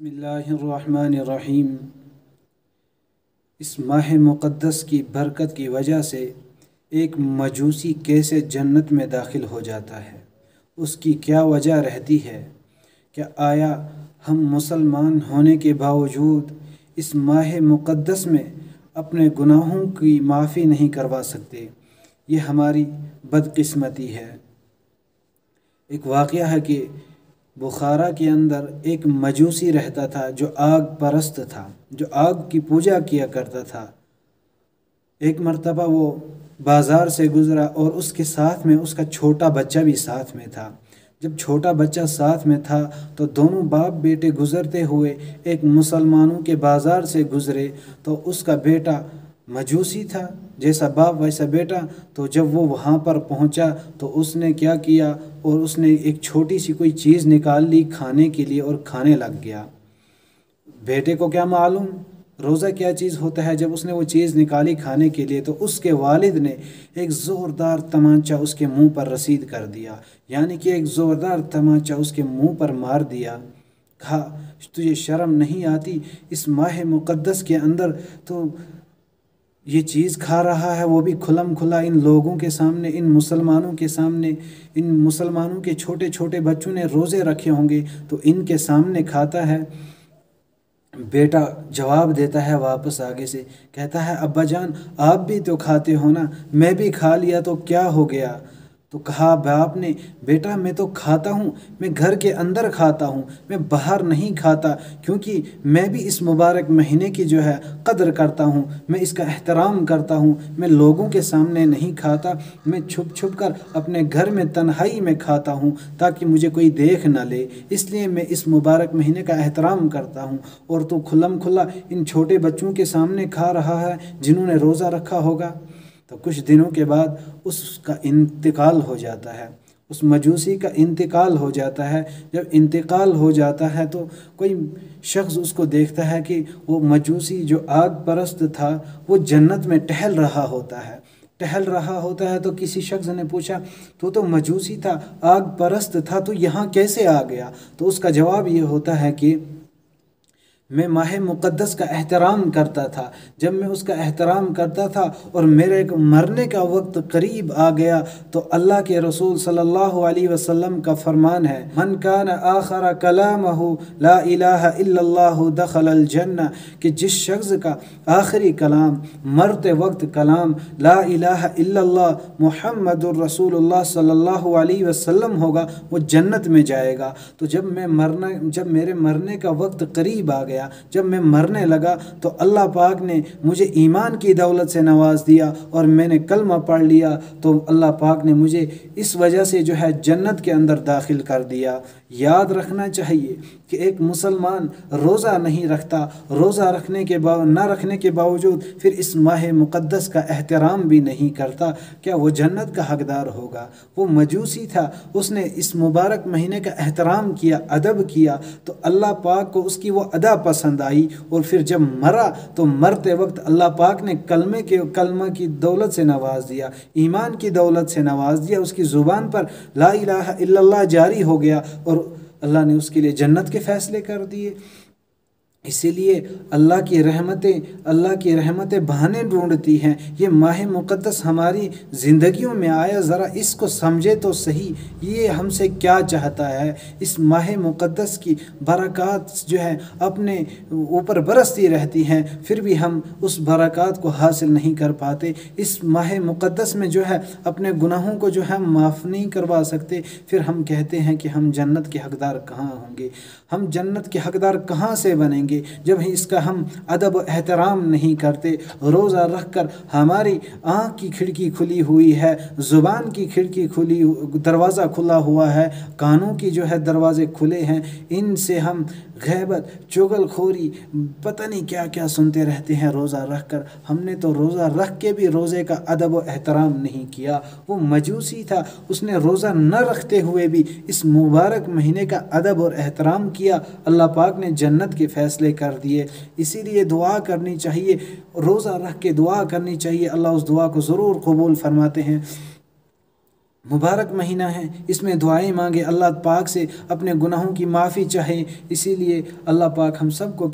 بسم اللہ الرحمن الرحیم۔ اس ماہ مقدس کی برکت کی وجہ سے ایک مجوسی کیسے جنت میں داخل ہو جاتا ہے، اس کی کیا وجہ رہتی ہے؟ کیا آیا ہم مسلمان ہونے کے باوجود اس ماہ مقدس میں اپنے گناہوں کی معافی نہیں کروا سکتے؟ یہ ہماری بدقسمتی ہے۔ ایک واقعہ ہے کہ بخارا کے اندر ایک مجوسی رہتا تھا جو آگ پرست تھا، جو آگ کی پوجا کیا کرتا تھا۔ ایک مرتبہ وہ بازار سے گزرا اور اس کے ساتھ میں اس کا چھوٹا بچہ بھی ساتھ میں تھا۔ جب چھوٹا بچہ ساتھ میں تھا تو دونوں باپ بیٹے گزرتے ہوئے ایک مسلمانوں کے بازار سے گزرے تو اس کا بیٹا مجوسی تھا، جیسا باپ ویسا بیٹا۔ تو جب وہ وہاں پر پہنچا تو اس نے کیا کیا، اور اس نے ایک چھوٹی سی کوئی چیز نکال لی کھانے کے لیے اور کھانے لگ گیا۔ بیٹے کو کیا معلوم روزہ کیا چیز ہوتا ہے؟ جب اس نے وہ چیز نکالی کھانے کے لیے تو اس کے والد نے ایک زوردار تمانچہ اس کے منہ پر رسید کر دیا، یعنی کہ ایک زوردار تمانچہ اس کے منہ پر مار دیا۔ کہا تجھے شرم نہیں آتی؟ اس ماہ مقدس کے اندر تو یہ چیز کھا رہا ہے، وہ بھی کھلم کھلا ان لوگوں کے سامنے، ان مسلمانوں کے سامنے۔ ان مسلمانوں کے چھوٹے چھوٹے بچوں نے روزے رکھے ہوں گے تو ان کے سامنے کھاتا ہے۔ بیٹا جواب دیتا ہے واپس آگے سے، کہتا ہے ابا جان آپ بھی تو کھاتے ہو نا، میں بھی کھا لیا تو کیا ہو گیا؟ تو کہا باپ نے، بیٹا میں تو کھاتا ہوں، میں گھر کے اندر کھاتا ہوں، میں باہر نہیں کھاتا، کیونکہ میں بھی اس مبارک مہینے کی جو ہے قدر کرتا ہوں، میں اس کا احترام کرتا ہوں، میں لوگوں کے سامنے نہیں کھاتا، میں چھپ چھپ کر اپنے گھر میں تنہائی میں کھاتا ہوں تاکہ مجھے کوئی دیکھ نہ لے، اس لیے میں اس مبارک مہینے کا احترام کرتا ہوں، اور تو کھلم کھلا ان چھوٹے بچوں کے سامنے کھا رہا ہے جنہوں نے روزہ رکھا ہوگا۔ تو کچھ دنوں کے بعد اس کا انتقال ہو جاتا ہے، اس مجوسی کا انتقال ہو جاتا ہے۔ جب انتقال ہو جاتا ہے تو کوئی شخص اس کو دیکھتا ہے کہ وہ مجوسی جو آگ پرست تھا وہ جنت میں ٹہل رہا ہوتا ہے تو کسی شخص نے پوچھا تو مجوسی تھا، آگ پرست تھا، تو یہاں کیسے آ گیا؟ تو اس کا جواب یہ ہوتا ہے کہ میں ماہ مقدس کا احترام کرتا تھا، جب میں اس کا احترام کرتا تھا اور میرے مرنے کا وقت قریب آ گیا تو اللہ کے رسول صلی اللہ علیہ وسلم کا فرمان ہے، من کان آخر کلامہ لا الہ الا اللہ دخل الجنہ، کہ جس شخص کا آخری کلام مرتے وقت کلام لا الہ الا اللہ محمد الرسول اللہ صلی اللہ علیہ وسلم ہوگا وہ جنت میں جائے گا۔ تو جب میرے مرنے کا وقت قریب آ گیا، جب میں مرنے لگا تو اللہ پاک نے مجھے ایمان کی دولت سے نواز دیا اور میں نے کلمہ پڑھ لیا، تو اللہ پاک نے مجھے اس وجہ سے جو ہے جنت کے اندر داخل کر دیا۔ یاد رکھنا چاہیے کہ ایک مسلمان روزہ نہیں رکھتا، روزہ نہ رکھنے کے باوجود پھر اس ماہ مقدس کا احترام بھی نہیں کرتا، کیا وہ جنت کا حقدار ہوگا؟ وہ مجوسی تھا، اس نے اس مبارک مہینے کا احترام کیا، ادب کیا، تو اللہ پاک کو اس کی وہ ادا پسند آئی، اور پھر جب مرا تو مرتے وقت اللہ پاک نے کلمہ کی دولت سے نواز دیا، ایمان کی دولت سے نواز دیا، اس کی زبان پر لا الہ الا اللہ جاری ہو گیا اور اللہ نے اس کے لیے جنت کے فیصلے کر دیے۔ اسی لیے اللہ کی رحمتیں بہانے ڈھونڈتی ہیں۔ یہ ماہ مقدس ہماری زندگیوں میں آیا، ذرا اس کو سمجھے تو صحیح، یہ ہم سے کیا چاہتا ہے۔ اس ماہ مقدس کی برکات جو ہے اپنے اوپر برستی رہتی ہیں، پھر بھی ہم اس برکات کو حاصل نہیں کر پاتے۔ اس ماہ مقدس میں جو ہے اپنے گناہوں کو جو ہے معاف نہیں کروا سکتے، پھر ہم کہتے ہیں کہ ہم جنت کے حقدار کہاں ہوں گے؟ ہم جنت کے حقدار کہاں سے بنیں گے جب اس کا ہم ادب و احترام نہیں کرتے؟ روزہ رکھ کر ہماری آنکھ کی کھڑکی کھلی ہوئی ہے، زبان کی کھڑکی دروازہ کھلا ہوا ہے، کانوں کی جو ہے دروازے کھلے ہیں، ان سے ہم غیبت، چغل خوری، پتہ نہیں کیا کیا سنتے رہتے ہیں روزہ رکھ کر۔ ہم نے تو روزہ رکھ کے بھی روزے کا ادب و احترام نہیں کیا۔ وہ مجوسی تھا، اس نے روزہ نہ رکھتے ہوئے بھی اس مبارک مہینے کا ادب اور احترام کیا، اللہ پاک نے جنت کے فیصلے کر دیے۔ اسی لیے دعا کرنی چاہیے، روزہ رکھ کے دعا کرنی چاہیے، اللہ اس دعا کو ضرور قبول فرماتے ہیں۔ مبارک مہینہ ہے، اس میں دعائیں مانگے، اللہ پاک سے اپنے گناہوں کی معافی چاہے۔ اسی لیے اللہ پاک ہم سب کو